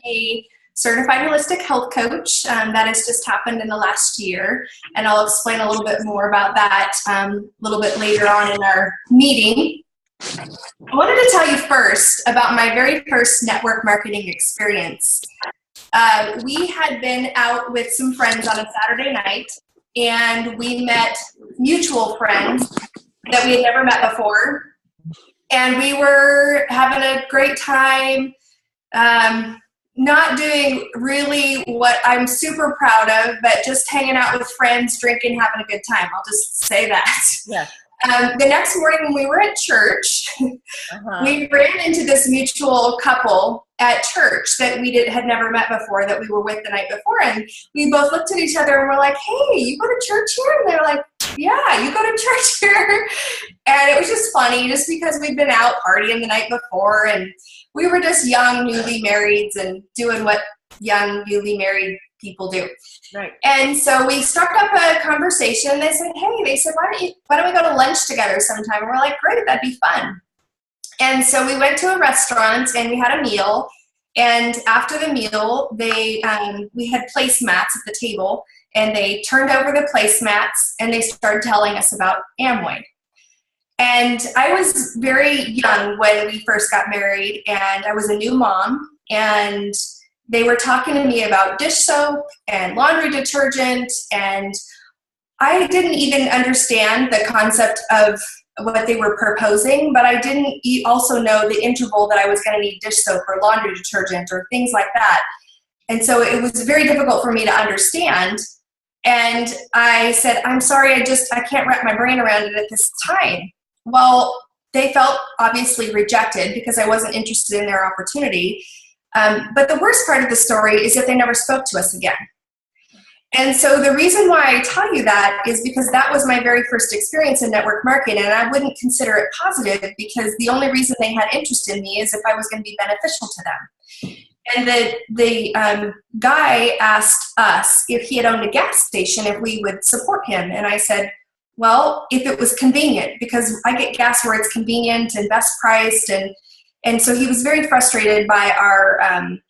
A certified holistic health coach. That has just happened in the last year, and I'll explain a little bit more about that a little bit later on in our meeting. I wanted to tell you first about my very first network marketing experience. We had been out with some friends on a Saturday night, and we met mutual friends that we had never met before, and we were having a great time. Not doing really what I'm super proud of, but just hanging out with friends, drinking, having a good time. I'll just say that. Yeah. The next morning when we were at church, we ran into this mutual couple at church that we had never met before, that we were with the night before. And we both looked at each other and were like, hey, you go to church here? And they were like, yeah, you go to church here. And it was just funny, just because we'd been out partying the night before, and we were just young, newly marrieds and doing what young, newly married people do. Right. And so we struck up a conversation, and they said, why don't we go to lunch together sometime? And we're like, great, that'd be fun. And so we went to a restaurant and we had a meal. And after the meal, we had placemats at the table, and they turned over the placemats and they started telling us about Amway. And I was very young when we first got married, and I was a new mom, and they were talking to me about dish soap and laundry detergent, and I didn't even understand the concept of what they were proposing, but I didn't also know the interval that I was going to need dish soap or laundry detergent or things like that. And so it was very difficult for me to understand. And I said, I'm sorry, I can't wrap my brain around it at this time. Well, they felt obviously rejected because I wasn't interested in their opportunity. But the worst part of the story is that they never spoke to us again. And so the reason why I tell you that is because that was my very first experience in network marketing, and I wouldn't consider it positive, because the only reason they had interest in me is if I was going to be beneficial to them. And the guy asked us if he had owned a gas station, if we would support him. And I said, well, if it was convenient, because I get gas where it's convenient and best priced. And so he was very frustrated by our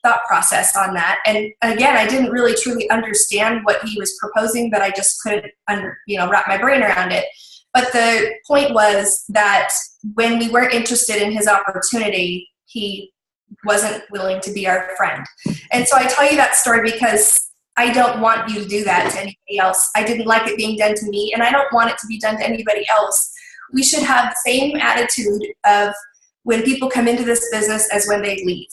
thought process on that. And again, I didn't really truly understand what he was proposing, but I just couldn't wrap my brain around it. But the point was that when we weren't interested in his opportunity, he wasn't willing to be our friend. And so I tell you that story because I don't want you to do that to anybody else. I didn't like it being done to me, and I don't want it to be done to anybody else. We should have the same attitude of when people come into this business as when they leave.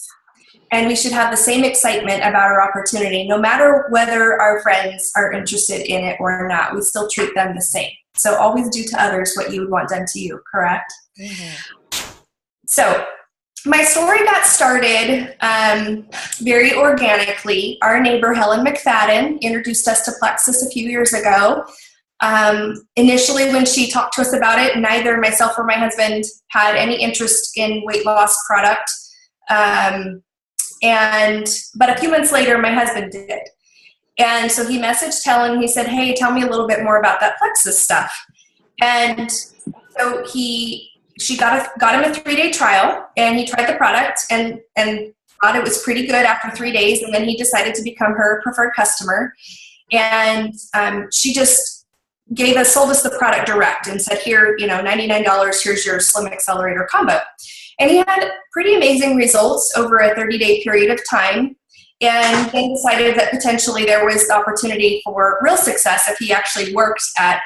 And we should have the same excitement about our opportunity, no matter whether our friends are interested in it or not. We still treat them the same. So always do to others what you would want done to you, correct? Mm-hmm. So my story got started very organically. Our neighbor, Helen McFadden, introduced us to Plexus a few years ago. Initially, when she talked to us about it, neither myself or my husband had any interest in weight loss product. But a few months later, my husband did. And so he messaged Helen. He said, hey, tell me a little bit more about that Plexus stuff. And so she got him a 3-day trial, and he tried the product and thought it was pretty good after 3 days. And then he decided to become her preferred customer. And she just sold us the product direct and said, here, $99, here's your Slim Accelerator combo. And he had pretty amazing results over a 30-day period of time, and then decided that potentially there was the opportunity for real success if he actually worked at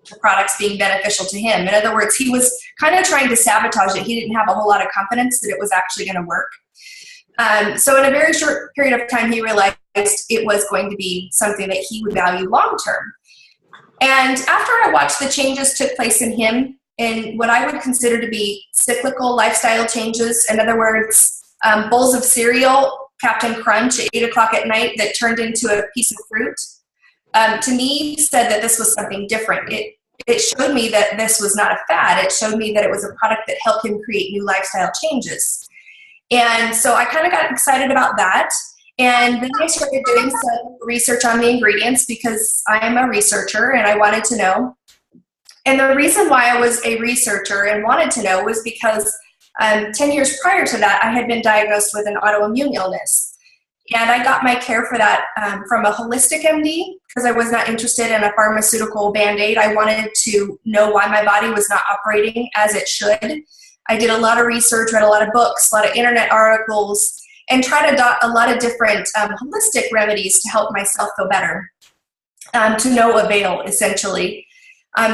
the products being beneficial to him. In other words, he was kind of trying to sabotage it. He didn't have a whole lot of confidence that it was actually going to work. So in a very short period of time, he realized it was going to be something that he would value long-term. And after I watched the changes took place in him, in what I would consider to be cyclical lifestyle changes, in other words, bowls of cereal, Captain Crunch at 8 o'clock at night that turned into a piece of fruit, to me said that this was something different. It showed me that this was not a fad. It showed me that it was a product that helped him create new lifestyle changes. And so I kind of got excited about that. And then I started doing some research on the ingredients because I am a researcher and I wanted to know. And the reason why I was a researcher and wanted to know was because 10 years prior to that, I had been diagnosed with an autoimmune illness. And I got my care for that from a holistic MD because I was not interested in a pharmaceutical Band-Aid. I wanted to know why my body was not operating as it should. I did a lot of research, read a lot of books, a lot of internet articles, and tried a lot of different holistic remedies to help myself feel better, to no avail, essentially.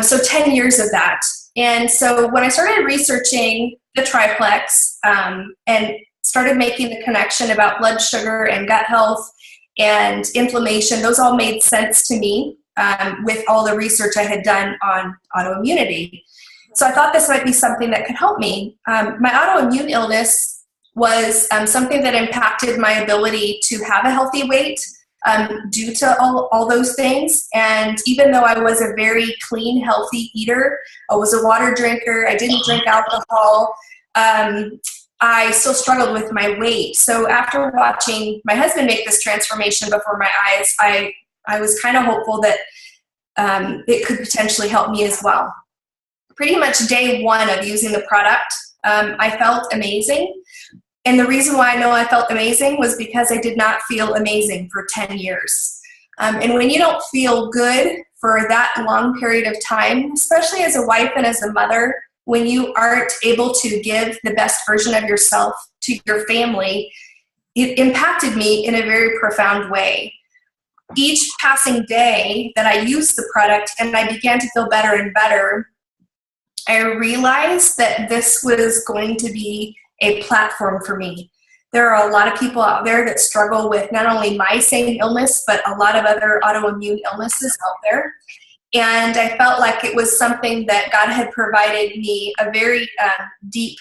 So 10 years of that. And so when I started researching the triplex and started making the connection about blood sugar and gut health and inflammation, those all made sense to me with all the research I had done on autoimmunity. So I thought this might be something that could help me. My autoimmune illness was something that impacted my ability to have a healthy weight due to all those things. And even though I was a very clean, healthy eater, I was a water drinker, I didn't drink alcohol, I still struggled with my weight. So after watching my husband make this transformation before my eyes, I was kind of hopeful that it could potentially help me as well. Pretty much day one of using the product, I felt amazing. And the reason why I know I felt amazing was because I did not feel amazing for 10 years. And when you don't feel good for that long period of time, especially as a wife and as a mother, when you aren't able to give the best version of yourself to your family, it impacted me in a very profound way. Each passing day that I used the product and I began to feel better and better, I realized that this was going to be a platform for me. There are a lot of people out there that struggle with not only my same illness, but a lot of other autoimmune illnesses out there. And I felt like it was something that God had provided me a very deep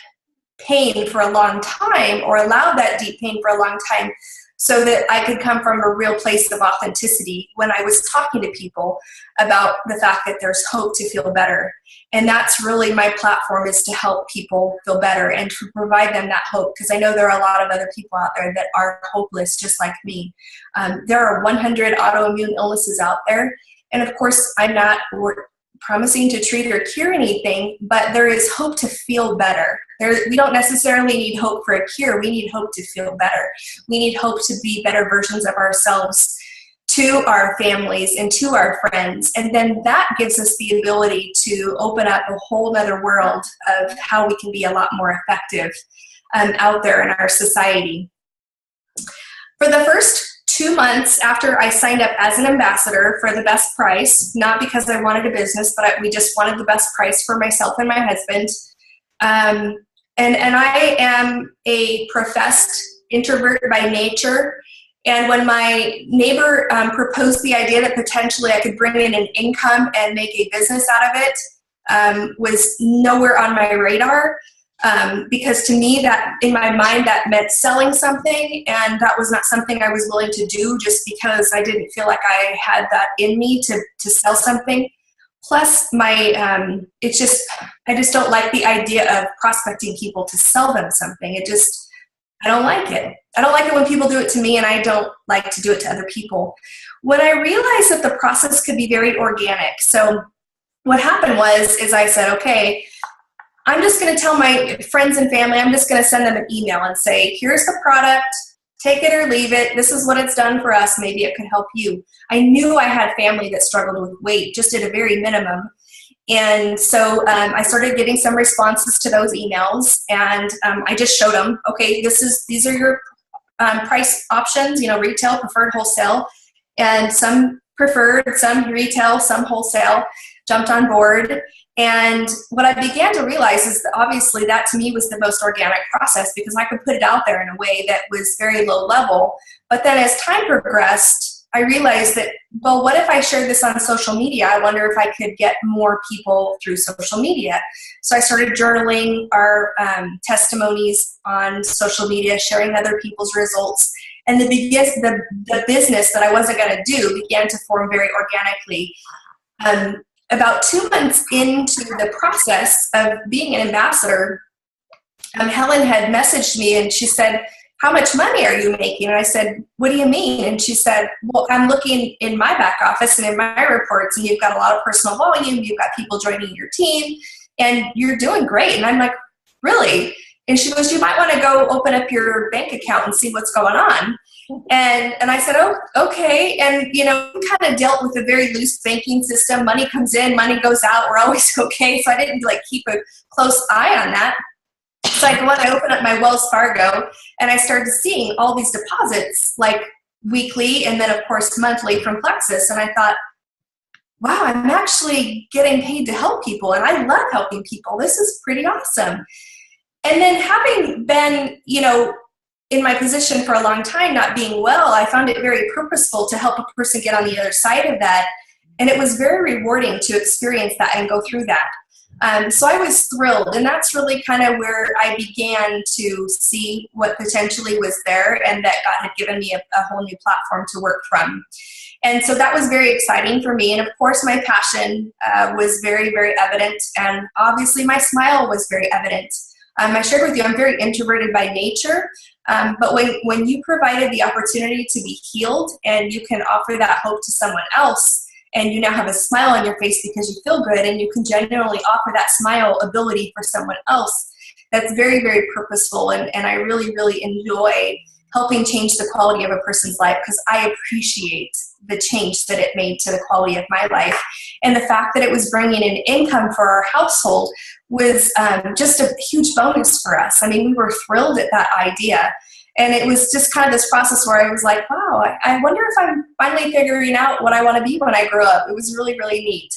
pain for a long time, or allowed that deep pain for a long time, so that I could come from a real place of authenticity when I was talking to people about the fact that there's hope to feel better. And that's really my platform, is to help people feel better and to provide them that hope, because I know there are a lot of other people out there that are hopeless just like me. There are 100 autoimmune illnesses out there. And of course, I'm not promising to treat or cure anything, but there is hope to feel better. We don't necessarily need hope for a cure. We need hope to feel better. We need hope to be better versions of ourselves to our families and to our friends. And then that gives us the ability to open up a whole other world of how we can be a lot more effective out there in our society. For the first 2 months after I signed up as an ambassador for the best price, not because I wanted a business, but we just wanted the best price for myself and my husband. And I am a professed introvert by nature. And when my neighbor proposed the idea that potentially I could bring in an income and make a business out of it, was nowhere on my radar. Because to me, that in my mind, that meant selling something, and that was not something I was willing to do just because I didn't feel like I had that in me to sell something. Plus, I just don't like the idea of prospecting people to sell them something. I don't like it. I don't like it when people do it to me, and I don't like to do it to other people. When I realized that the process could be very organic, so what happened is I said, okay, I'm just going to tell my friends and family, I'm just going to send them an email and say, here's the product, take it or leave it. This is what it's done for us. Maybe it could help you. I knew I had family that struggled with weight, just at a very minimum. And so I started getting some responses to those emails, and I just showed them, okay, these are your price options, retail, preferred, wholesale, and some preferred, some retail, some wholesale, jumped on board. And what I began to realize is that obviously that to me was the most organic process, because I could put it out there in a way that was very low level. But then as time progressed, I realized that, well, what if I shared this on social media? I wonder if I could get more people through social media. So I started journaling our testimonies on social media, sharing other people's results. And the business that I wasn't going to do began to form very organically. About 2 months into the process of being an ambassador, Helen had messaged me and she said, how much money are you making? And I said, what do you mean? And she said, well, I'm looking in my back office and in my reports, and you've got a lot of personal volume, you've got people joining your team, and you're doing great. And I'm like, really? And she goes, you might want to go open up your bank account and see what's going on. And I said, oh, okay. And, we kind of dealt with a very loose banking system. Money comes in, money goes out. We're always okay. So I didn't keep a close eye on that. So I opened up my Wells Fargo and I started seeing all these deposits weekly and then of course monthly from Plexus. And I thought, wow, I'm actually getting paid to help people. And I love helping people. This is pretty awesome. And then having been, in my position for a long time, not being well, I found it very purposeful to help a person get on the other side of that. And it was very rewarding to experience that and go through that. So I was thrilled. And that's really kind of where I began to see what potentially was there and that God had given me a whole new platform to work from. And so that was very exciting for me. And of course, my passion was very, very evident. And obviously my smile was very evident. I shared with you, I'm very introverted by nature. But when you provided the opportunity to be healed and you can offer that hope to someone else, and you now have a smile on your face because you feel good and you can genuinely offer that smile ability for someone else, that's very, very purposeful. And I really, really enjoy helping change the quality of a person's life because I appreciate the change that it made to the quality of my life. And the fact that it was bringing in income for our household was just a huge bonus for us. I mean, we were thrilled at that idea. And it was just kind of this process where I was like, wow, I wonder if I'm finally figuring out what I want to be when I grow up. It was really, really neat.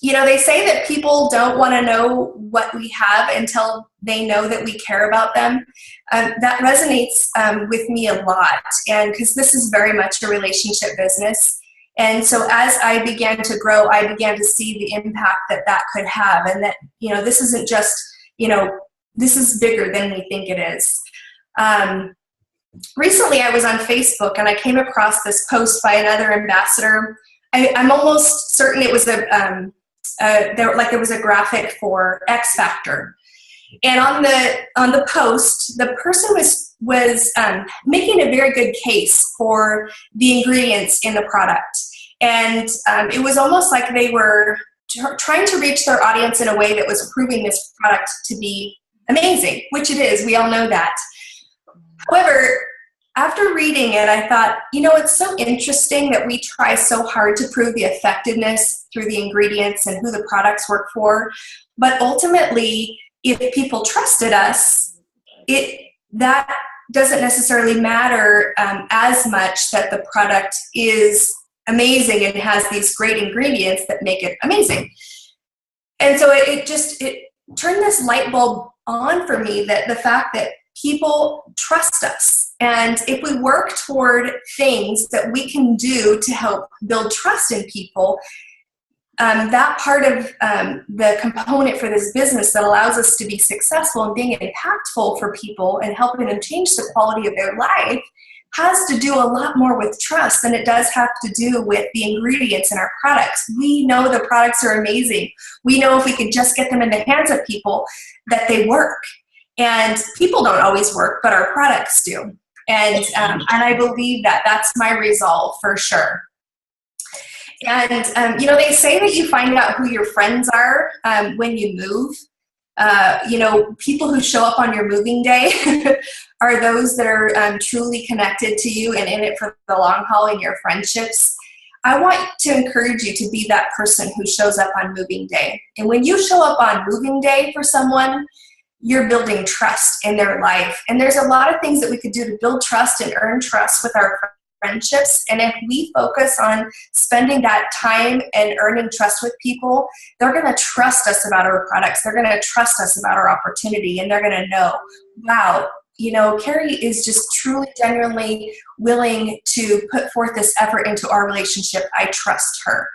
They say that people don't want to know what we have until they know that we care about them. That resonates with me a lot, and because this is very much a relationship business. And so as I began to grow, I began to see the impact that could have, and that, this isn't just, this is bigger than we think it is. Recently, I was on Facebook and I came across this post by another ambassador. I'm almost certain it was there was a graphic for X Factor, and on the post, the person was making a very good case for the ingredients in the product, and it was almost like they were trying to reach their audience in a way that was proving this product to be amazing, which it is. We all know that. However, after reading it, I thought, it's so interesting that we try so hard to prove the effectiveness through the ingredients and who the products work for. But ultimately, if people trusted us, that doesn't necessarily matter as much that the product is amazing and has these great ingredients that make it amazing. And so it turned this light bulb on for me, that the fact that people trust us. And if we work toward things that we can do to help build trust in people, that part of the component for this business that allows us to be successful and being impactful for people and helping them change the quality of their life has to do a lot more with trust than it does have to do with the ingredients in our products. We know the products are amazing. We know if we could just get them in the hands of people that they work. And people don't always work, but our products do. And I believe that that's my resolve for sure. And, they say that you find out who your friends are when you move. People who show up on your moving day are those that are truly connected to you and in it for the long haul in your friendships. I want to encourage you to be that person who shows up on moving day. And when you show up on moving day for someone, you're building trust in their life. And there's a lot of things that we could do to build trust and earn trust with our friendships. And if we focus on spending that time and earning trust with people, they're going to trust us about our products. They're going to trust us about our opportunity. And they're going to know, wow, Carrie is just truly, genuinely willing to put forth this effort into our relationship. I trust her.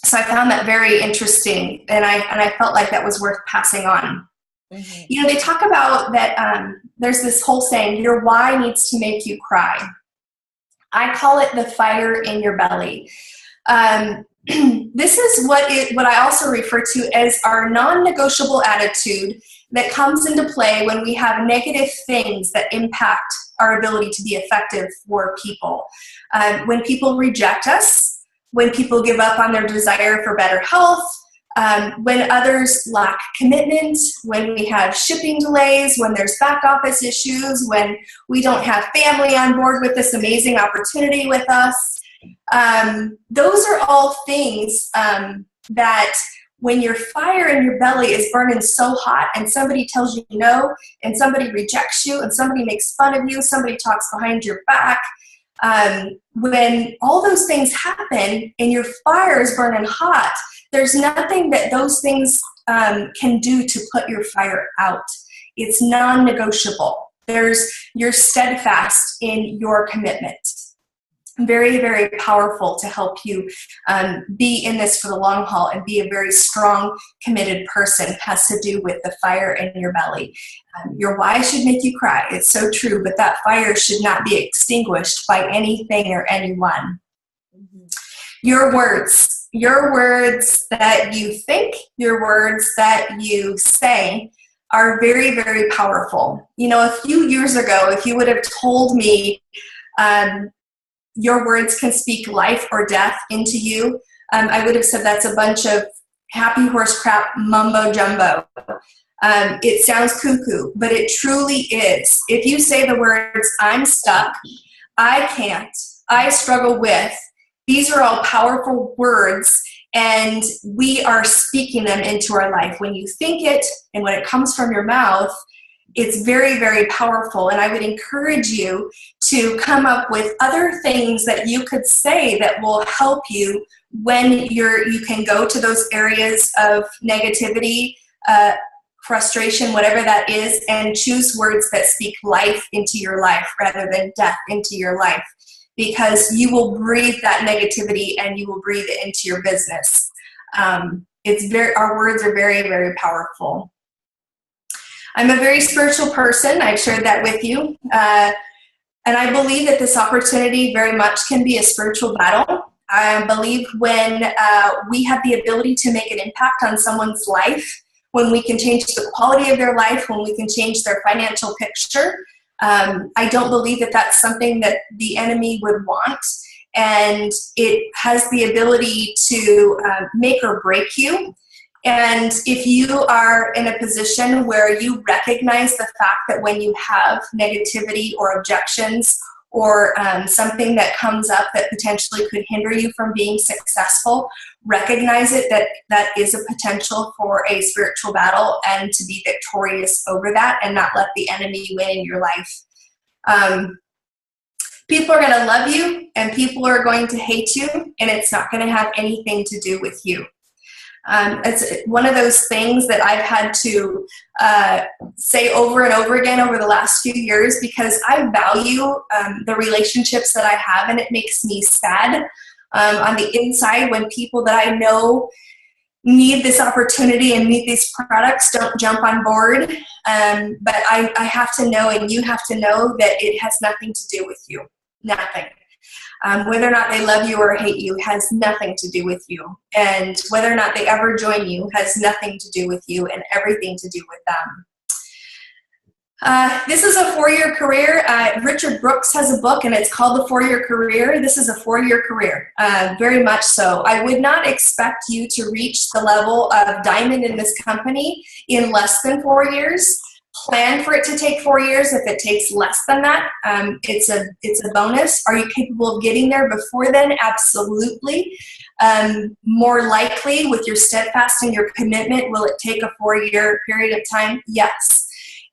So I found that very interesting, and I felt like that was worth passing on. Mm-hmm. They talk about that there's this whole saying, your why needs to make you cry. I call it the fire in your belly. This is what I also refer to as our non-negotiable attitude that comes into play when we have negative things that impact our ability to be effective for people. When people reject us, when people give up on their desire for better health, When others lack commitment, when we have shipping delays, when there's back office issues, when we don't have family on board with this amazing opportunity with us. Those are all things that when your fire in your belly is burning so hot and somebody tells you no, and somebody rejects you, and somebody makes fun of you, somebody talks behind your back, when all those things happen and your fire is burning hot, there's nothing that those things can do to put your fire out. It's non-negotiable. You're steadfast in your commitment. Very, very powerful to help you be in this for the long haul and be a very strong, committed person. It has to do with the fire in your belly. Your why should make you cry. It's so true, but that fire should not be extinguished by anything or anyone. Mm-hmm. Your words that you think, your words that you say are very, very powerful. You know, a few years ago, if you would have told me your words can speak life or death into you, I would have said that's a bunch of happy horse crap mumbo jumbo. It sounds cuckoo, but it truly is. If you say the words, I'm stuck, I can't, I struggle with, these are all powerful words, and we are speaking them into our life. When you think it and when it comes from your mouth, it's very, very powerful. And I would encourage you to come up with other things that you could say that will help you when you can go to those areas of negativity, frustration, whatever that is, and choose words that speak life into your life rather than death into your life. Because you will breathe that negativity and you will breathe it into your business. Our words are very, very powerful. I'm a very spiritual person. I've shared that with you. And I believe that this opportunity very much can be a spiritual battle. I believe when we have the ability to make an impact on someone's life, when we can change the quality of their life, when we can change their financial picture, I don't believe that that's something that the enemy would want. And it has the ability to make or break you. And if you are in a position where you recognize the fact that when you have negativity or objections or something that comes up that potentially could hinder you from being successful, recognize it, that is a potential for a spiritual battle, and to be victorious over that and not let the enemy win in your life. People are going to love you and people are going to hate you, and it's not going to have anything to do with you. It's one of those things that I've had to say over and over again over the last few years, because I value the relationships that I have, and it makes me sad on the inside when people that I know need this opportunity and need these products don't jump on board. But I have to know, and you have to know, that it has nothing to do with you. Nothing. Whether or not they love you or hate you has nothing to do with you. And whether or not they ever join you has nothing to do with you and everything to do with them. This is a 4-year career. Richard Brooks has a book and it's called The 4-Year Career. This is a 4-year career, very much so. I would not expect you to reach the level of diamond in this company in less than 4 years. Plan for it to take 4 years. If it takes less than that, it's a bonus. Are you capable of getting there before then? Absolutely. More likely, with your steadfast and your commitment, will it take a 4-year period of time? Yes.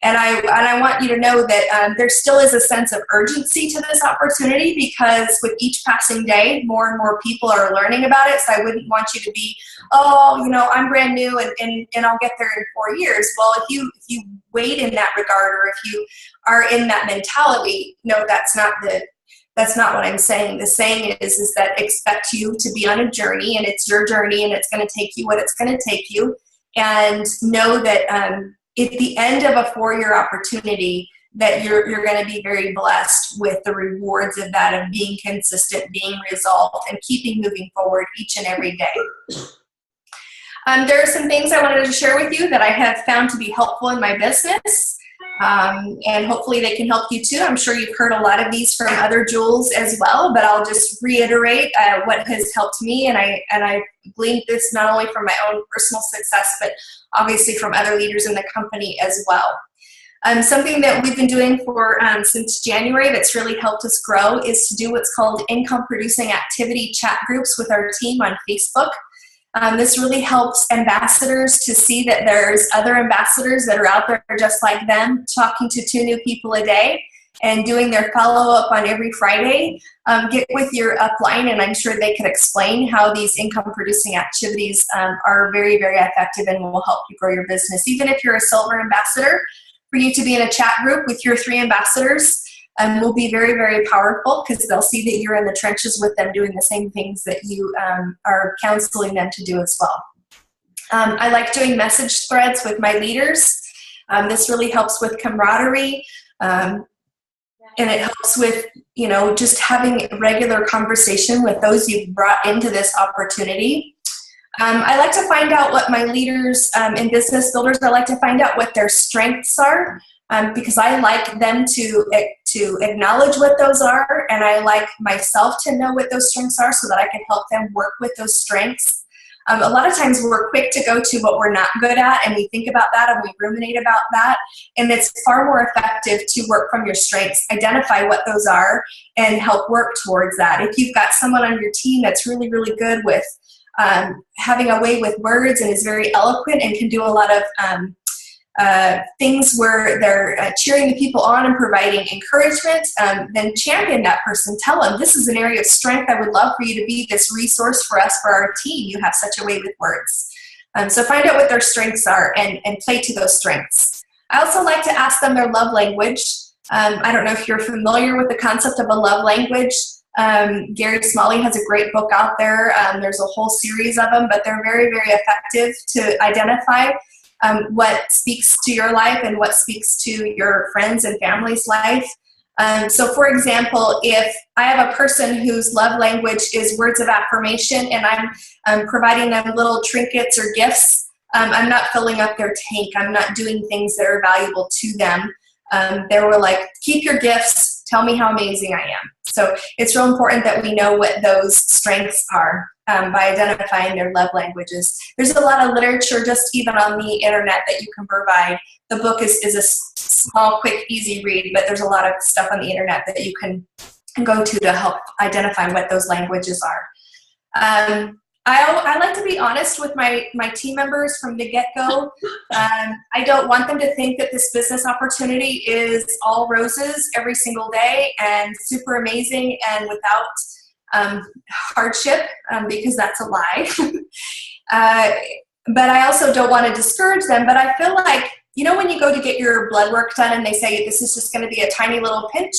And I want you to know that there still is a sense of urgency to this opportunity, because with each passing day, more and more people are learning about it. So I wouldn't want you to be, I'm brand new and I'll get there in 4 years. Well, if you wait in that regard, or if you are in that mentality, no, that's not what I'm saying. The saying is that expect you to be on a journey, and it's your journey, and it's going to take you what it's going to take you. And know that at the end of a 4-year opportunity, that you're going to be very blessed with the rewards of that, of being consistent, being resolved, and keeping moving forward each and every day. There are some things I wanted to share with you that I have found to be helpful in my business. And hopefully they can help you too. I'm sure you've heard a lot of these from other Jewels as well, but I'll just reiterate what has helped me, and I gleaned this not only from my own personal success, but obviously from other leaders in the company as well. Something that we've been doing for since January that's really helped us grow is to do what's called income producing activity chat groups with our team on Facebook. This really helps ambassadors to see that there's other ambassadors that are out there just like them, talking to 2 new people a day and doing their follow-up on every Friday. Get with your upline, and I'm sure they could explain how these income-producing activities are very, very effective and will help you grow your business. Even if you're a silver ambassador, for you to be in a chat group with your 3 ambassadors will be very, very powerful, because they'll see that you're in the trenches with them doing the same things that you are counseling them to do as well. I like doing message threads with my leaders. This really helps with camaraderie, and it helps with, you know, just having regular conversation with those you've brought into this opportunity. I like to find out what my leaders and business builders, I like to find out what their strengths are, because I like them to acknowledge what those are, and I like myself to know what those strengths are so that I can help them work with those strengths. A lot of times we're quick to go to what we're not good at, and we think about that and we ruminate about that, and it's far more effective to work from your strengths, identify what those are, and help work towards that. If you've got someone on your team that's really, really good with having a way with words and is very eloquent and can do a lot of things where they're cheering the people on and providing encouragement, then champion that person. Tell them, this is an area of strength. I would love for you to be this resource for us, for our team. You have such a way with words. So find out what their strengths are and play to those strengths. I also like to ask them their love language. I don't know if you're familiar with the concept of a love language. Gary Smalley has a great book out there. There's a whole series of them, but they're very, very effective to identify what speaks to your life and what speaks to your friends and family's life. So for example, if I have a person whose love language is words of affirmation and I'm providing them little trinkets or gifts, I'm not filling up their tank. I'm not doing things that are valuable to them. They were like, keep your gifts, tell me how amazing I am. So it's real important that we know what those strengths are by identifying their love languages. There's a lot of literature just even on the internet that you can provide. The book is a small, quick, easy read, but there's a lot of stuff on the internet that you can go to help identify what those languages are. I like to be honest with my team members from the get-go. I don't want them to think that this business opportunity is all roses every single day and super amazing and without hardship, because that's a lie. But I also don't want to discourage them, but I feel like, you know, when you go to get your blood work done and they say this is just going to be a tiny little pinch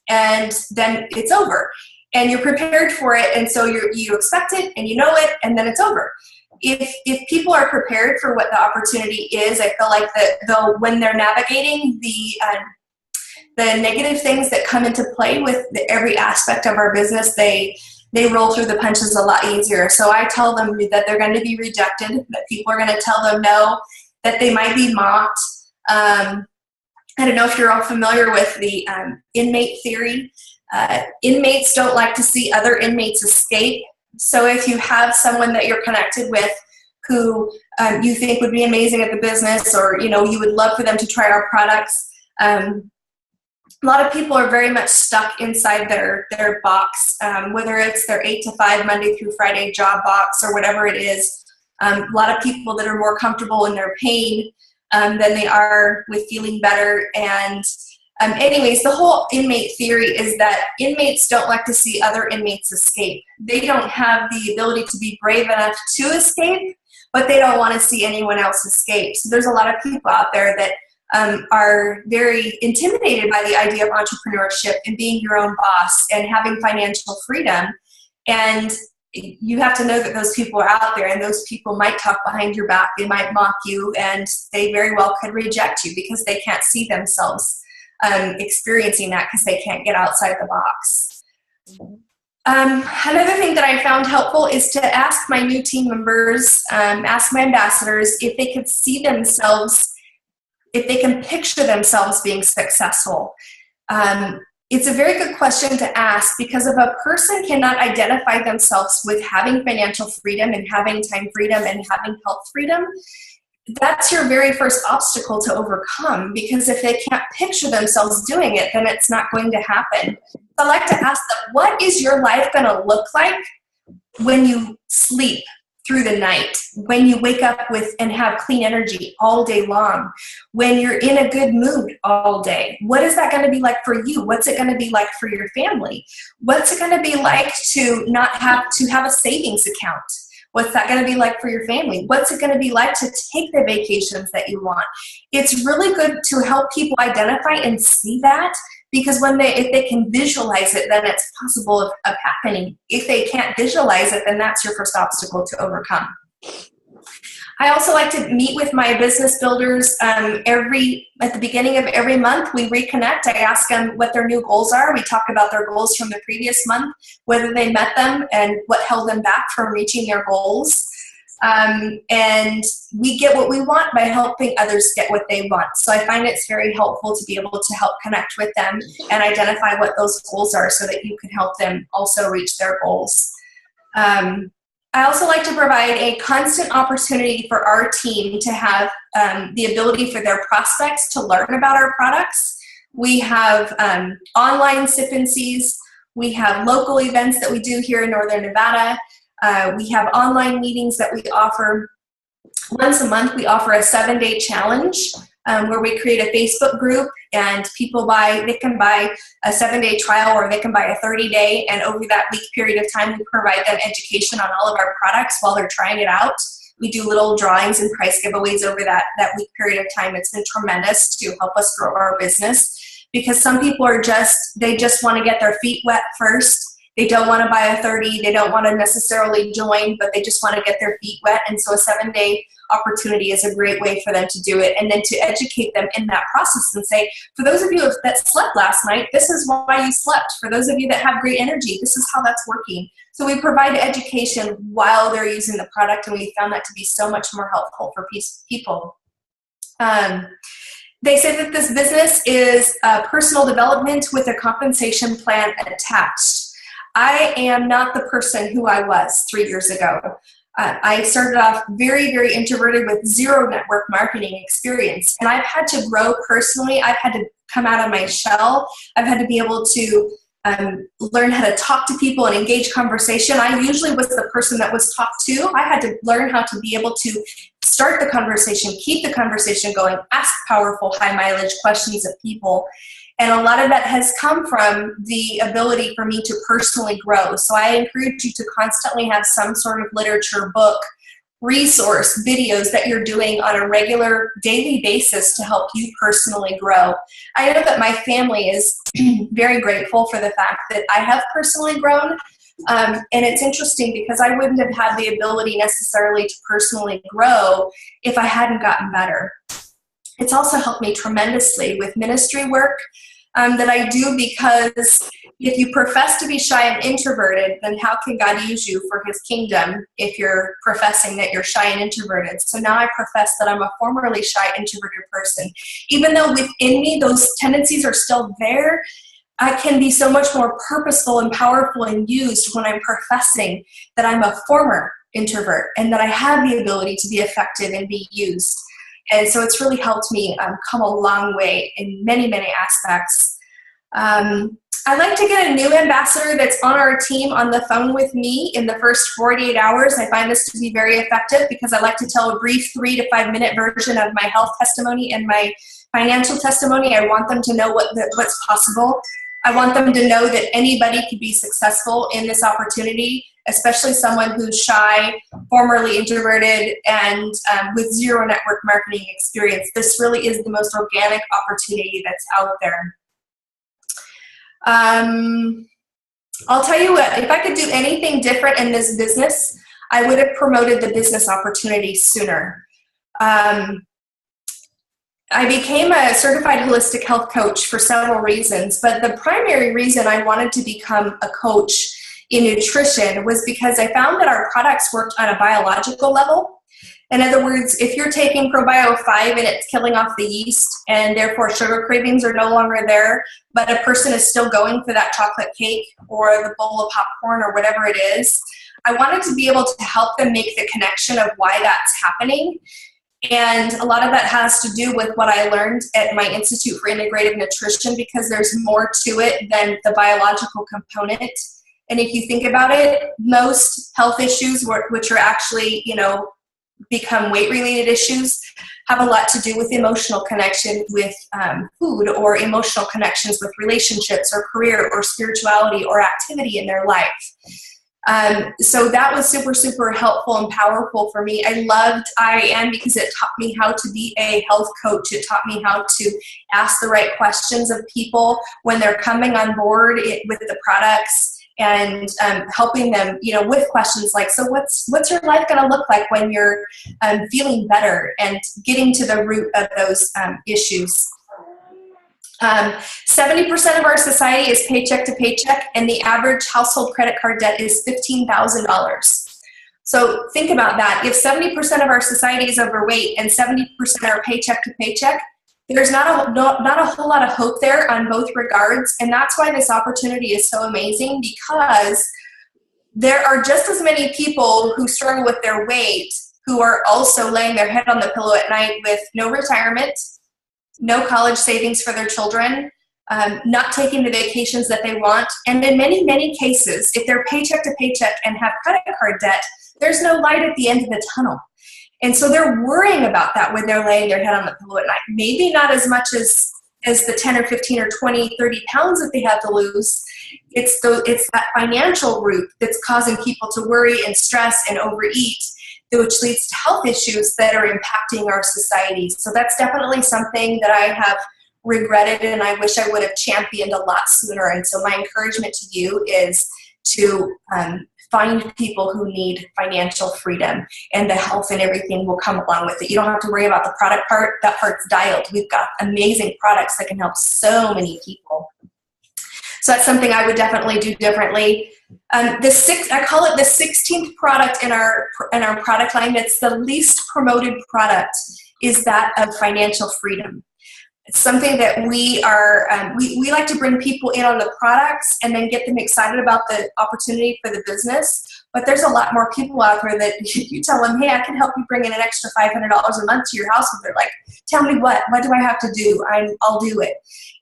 and then it's over. And you're prepared for it, and so you expect it, and you know it, and then it's over. If people are prepared for what the opportunity is, I feel like that when they're navigating the negative things that come into play with every aspect of our business, they roll through the punches a lot easier. So I tell them that they're going to be rejected, that people are going to tell them no, that they might be mocked. I don't know if you're all familiar with the inmate theory. Inmates don't like to see other inmates escape. So if you have someone that you're connected with who you think would be amazing at the business, or you know you would love for them to try our products, a lot of people are very much stuck inside their box, whether it's their 8 to 5 Monday through Friday job box or whatever it is. A lot of people that are more comfortable in their pain than they are with feeling better. And anyways, the whole inmate theory is that inmates don't like to see other inmates escape. They don't have the ability to be brave enough to escape, but they don't want to see anyone else escape. So there's a lot of people out there that are very intimidated by the idea of entrepreneurship and being your own boss and having financial freedom. And you have to know that those people are out there, and those people might talk behind your back, they might mock you, and they very well could reject you because they can't see themselves experiencing that because they can't get outside the box. Another thing that I found helpful is to ask my new team members, ask my ambassadors if they could see themselves if they can picture themselves being successful. It's a very good question to ask, because if a person cannot identify themselves with having financial freedom and having time freedom and having health freedom, that's your very first obstacle to overcome, because if they can't picture themselves doing it, then it's not going to happen. I like to ask them, what is your life going to look like when you sleep through the night, when you wake up with and have clean energy all day long, when you're in a good mood all day? What is that going to be like for you? What's it going to be like for your family? What's it going to be like to not have to have a savings account? What's that going to be like for your family? What's it going to be like to take the vacations that you want? It's really good to help people identify and see that, because if they can visualize it, then it's possible of happening. If they can't visualize it, then that's your first obstacle to overcome. I also like to meet with my business builders at the beginning of every month. We reconnect. I ask them what their new goals are. We talk about their goals from the previous month, whether they met them and what held them back from reaching their goals. And we get what we want by helping others get what they want. So I find it's very helpful to be able to help connect with them and identify what those goals are so that you can help them also reach their goals. I also like to provide a constant opportunity for our team to have the ability for their prospects to learn about our products. We have online sip-and-sees. We have local events that we do here in Northern Nevada. We have online meetings that we offer. Once a month, we offer a 7-day challenge where we create a Facebook group, and people they can buy a 7-day trial, or they can buy a 30-day, and over that week period of time, we provide them education on all of our products while they're trying it out. We do little drawings and price giveaways over that week period of time. It's been tremendous to help us grow our business, because some people they just want to get their feet wet first. They don't want to buy a 30. They don't want to necessarily join, but they just want to get their feet wet. And so a 7-day opportunity is a great way for them to do it. And then to educate them in that process and say, for those of you that slept last night, this is why you slept. For those of you that have great energy, this is how that's working. So we provide education while they're using the product, and we found that to be so much more helpful for people. They say that this business is personal development with a compensation plan attached. I am not the person who I was 3 years ago. I started off very, very introverted with zero network marketing experience. And I've had to grow personally. I've had to come out of my shell. I've had to be able to learn how to talk to people and engage conversation. I usually was the person that was talked to. I had to learn how to be able to start the conversation, keep the conversation going, ask powerful, high mileage questions of people. And a lot of that has come from the ability for me to personally grow. So I encourage you to constantly have some sort of literature, book, resource, videos that you're doing on a regular daily basis to help you personally grow. I know that my family is very grateful for the fact that I have personally grown. And it's interesting because I wouldn't have had the ability necessarily to personally grow if I hadn't gotten better. It's also helped me tremendously with ministry work that I do, because if you profess to be shy and introverted, then how can God use you for his kingdom if you're professing that you're shy and introverted? So now I profess that I'm a formerly shy, introverted person. Even though within me those tendencies are still there, I can be so much more purposeful and powerful and used when I'm professing that I'm a former introvert and that I have the ability to be effective and be used. And so it's really helped me come a long way in many, many aspects. I like to get a new ambassador that's on our team on the phone with me in the first 48 hours. I find this to be very effective because I like to tell a brief 3 to 5 minute version of my health testimony and my financial testimony. I want them to know what's possible. I want them to know that anybody could be successful in this opportunity, especially someone who's shy, formerly introverted, and with zero network marketing experience. This really is the most organic opportunity that's out there. I'll tell you what, if I could do anything different in this business, I would have promoted the business opportunity sooner. I became a certified holistic health coach for several reasons, but the primary reason I wanted to become a coach in nutrition was because I found that our products worked on a biological level. In other words, if you're taking Probio 5 and it's killing off the yeast and therefore sugar cravings are no longer there, but a person is still going for that chocolate cake or the bowl of popcorn or whatever it is, I wanted to be able to help them make the connection of why that's happening. And a lot of that has to do with what I learned at my Institute for Integrative Nutrition, because there's more to it than the biological component. And if you think about it, most health issues, which are actually, become weight-related issues, have a lot to do with emotional connection with food, or emotional connections with relationships or career or spirituality or activity in their life. So that was super, super helpful and powerful for me. I loved IAN because it taught me how to be a health coach. It taught me how to ask the right questions of people when they're coming on board with the products, and helping them, with questions like, so what's your life going to look like when you're feeling better, and getting to the root of those issues. 70% of our society is paycheck to paycheck, and the average household credit card debt is $15,000. So think about that. If 70% of our society is overweight and 70% are paycheck to paycheck, there's not a whole lot of hope there on both regards. And that's why this opportunity is so amazing, because there are just as many people who struggle with their weight who are also laying their head on the pillow at night with no retirement, no college savings for their children, not taking the vacations that they want. And in many, many cases, if they're paycheck to paycheck and have credit card debt, there's no light at the end of the tunnel. And so they're worrying about that when they're laying their head on the pillow at night. Maybe not as much as the 10 or 15 or 20, 30 pounds that they have to lose. It's that financial root that's causing people to worry and stress and overeat, which leads to health issues that are impacting our society. So that's definitely something that I have regretted, and I wish I would have championed a lot sooner. And so my encouragement to you is to find people who need financial freedom, and the health and everything will come along with it. You don't have to worry about the product part. That part's dialed. We've got amazing products that can help so many people. So that's something I would definitely do differently. I call it the 16th product in our product line. It's the least promoted product, is that of financial freedom. It's something that we are, we like to bring people in on the products and then get them excited about the opportunity for the business. But there's a lot more people out there that you tell them, hey, I can help you bring in an extra $500 a month to your household. They're like, tell me what do I have to do? I'll do it.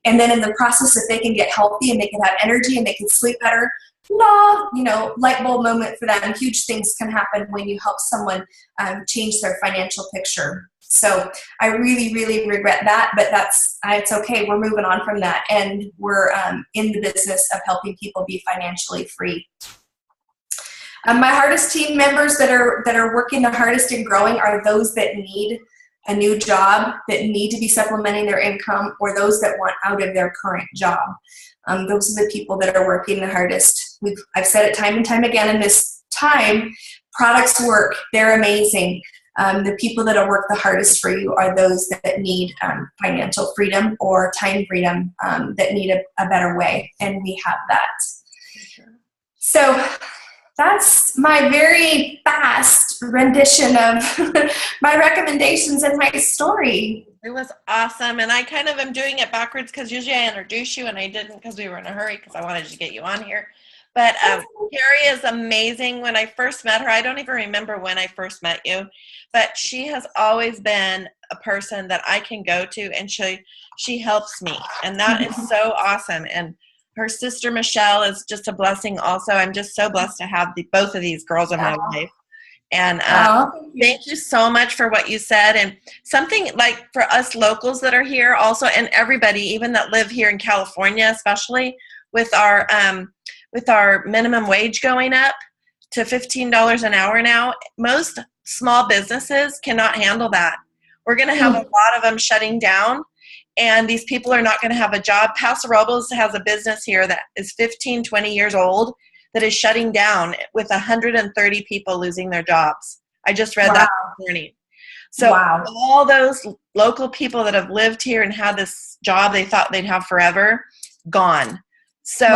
And then in the process, if they can get healthy and they can have energy and they can sleep better, light bulb moment for them. Huge things can happen when you help someone change their financial picture. So I really, really regret that, but it's okay. We're moving on from that, and we're in the business of helping people be financially free. My hardest team members that are working the hardest and growing are those that need a new job, that need to be supplementing their income, or those that want out of their current job. Those are the people that are working the hardest. I've said it time and time again in this time, products work. They're amazing. The people that will work the hardest for you are those that need financial freedom or time freedom, that need a better way, and we have that. Sure. So that's my very fast rendition of my recommendations and my story. It was awesome, and I kind of am doing it backwards because usually I introduce you, and I didn't because we were in a hurry because I wanted to get you on here. But Carrie is amazing. When I first met her, I don't even remember when I first met you, but she has always been a person that I can go to, and she helps me, and that is so awesome. And her sister Michelle is just a blessing also. I'm just so blessed to have both of these girls in my life. And thank you so much for what you said. And something like for us locals that are here also, and everybody even that live here in California, especially with our minimum wage going up to $15 an hour now, most small businesses cannot handle that. We're going to have a lot of them shutting down, and these people are not going to have a job. Paso Robles has a business here that is 15, 20 years old that is shutting down with 130 people losing their jobs. I just read that this morning. So all those local people that have lived here and had this job they thought they'd have forever, gone. So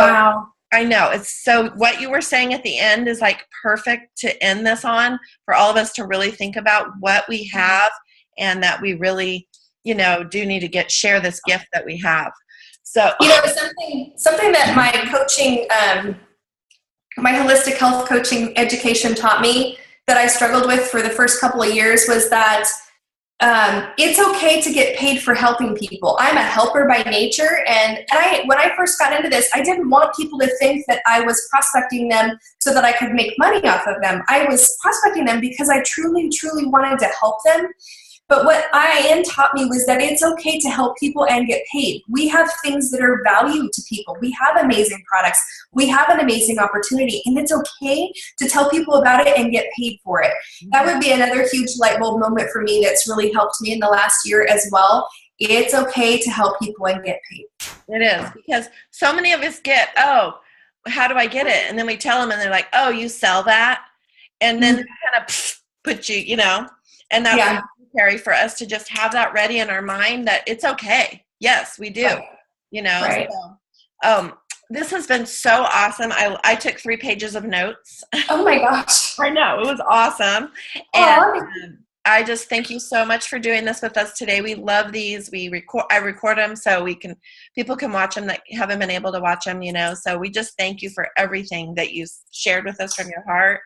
I know. It's so what you were saying at the end is like perfect to end this on, for all of us to really think about what we have, and that we really, do need to share this gift that we have. So, something that my coaching, my holistic health coaching education taught me that I struggled with for the first couple of years was that it's okay to get paid for helping people. I'm a helper by nature, and when I first got into this, I didn't want people to think that I was prospecting them so that I could make money off of them. I was prospecting them because I truly, truly wanted to help them. But what IIN taught me was that it's okay to help people and get paid. We have things that are valued to people. We have amazing products. We have an amazing opportunity, and it's okay to tell people about it and get paid for it. That would be another huge light bulb moment for me that's really helped me in the last year as well. It's okay to help people and get paid. It is, because so many of us get, oh, how do I get it? And then we tell them, and they're like, oh, you sell that? And then kind of put you, and that's Carrie, for us to just have that ready in our mind that it's okay. Yes, we do. Right. So, this has been so awesome. I took 3 pages of notes. Oh my gosh. I know, it was awesome. And I just thank you so much for doing this with us today. We love these. I record them so people can watch them that haven't been able to watch them, So we just thank you for everything that you shared with us from your heart,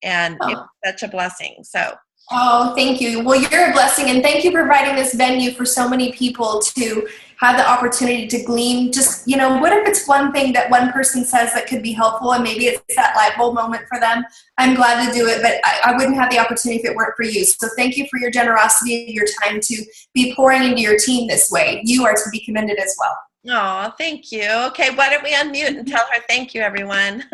and it was such a blessing. So. Oh, thank you. Well, you're a blessing, and thank you for providing this venue for so many people to have the opportunity to glean. Just, what if it's one thing that one person says that could be helpful, and maybe it's that light bulb moment for them? I'm glad to do it, but I wouldn't have the opportunity if it weren't for you. So thank you for your generosity, your time to be pouring into your team this way. You are to be commended as well. Oh, thank you. Okay, why don't we unmute and tell her thank you, everyone?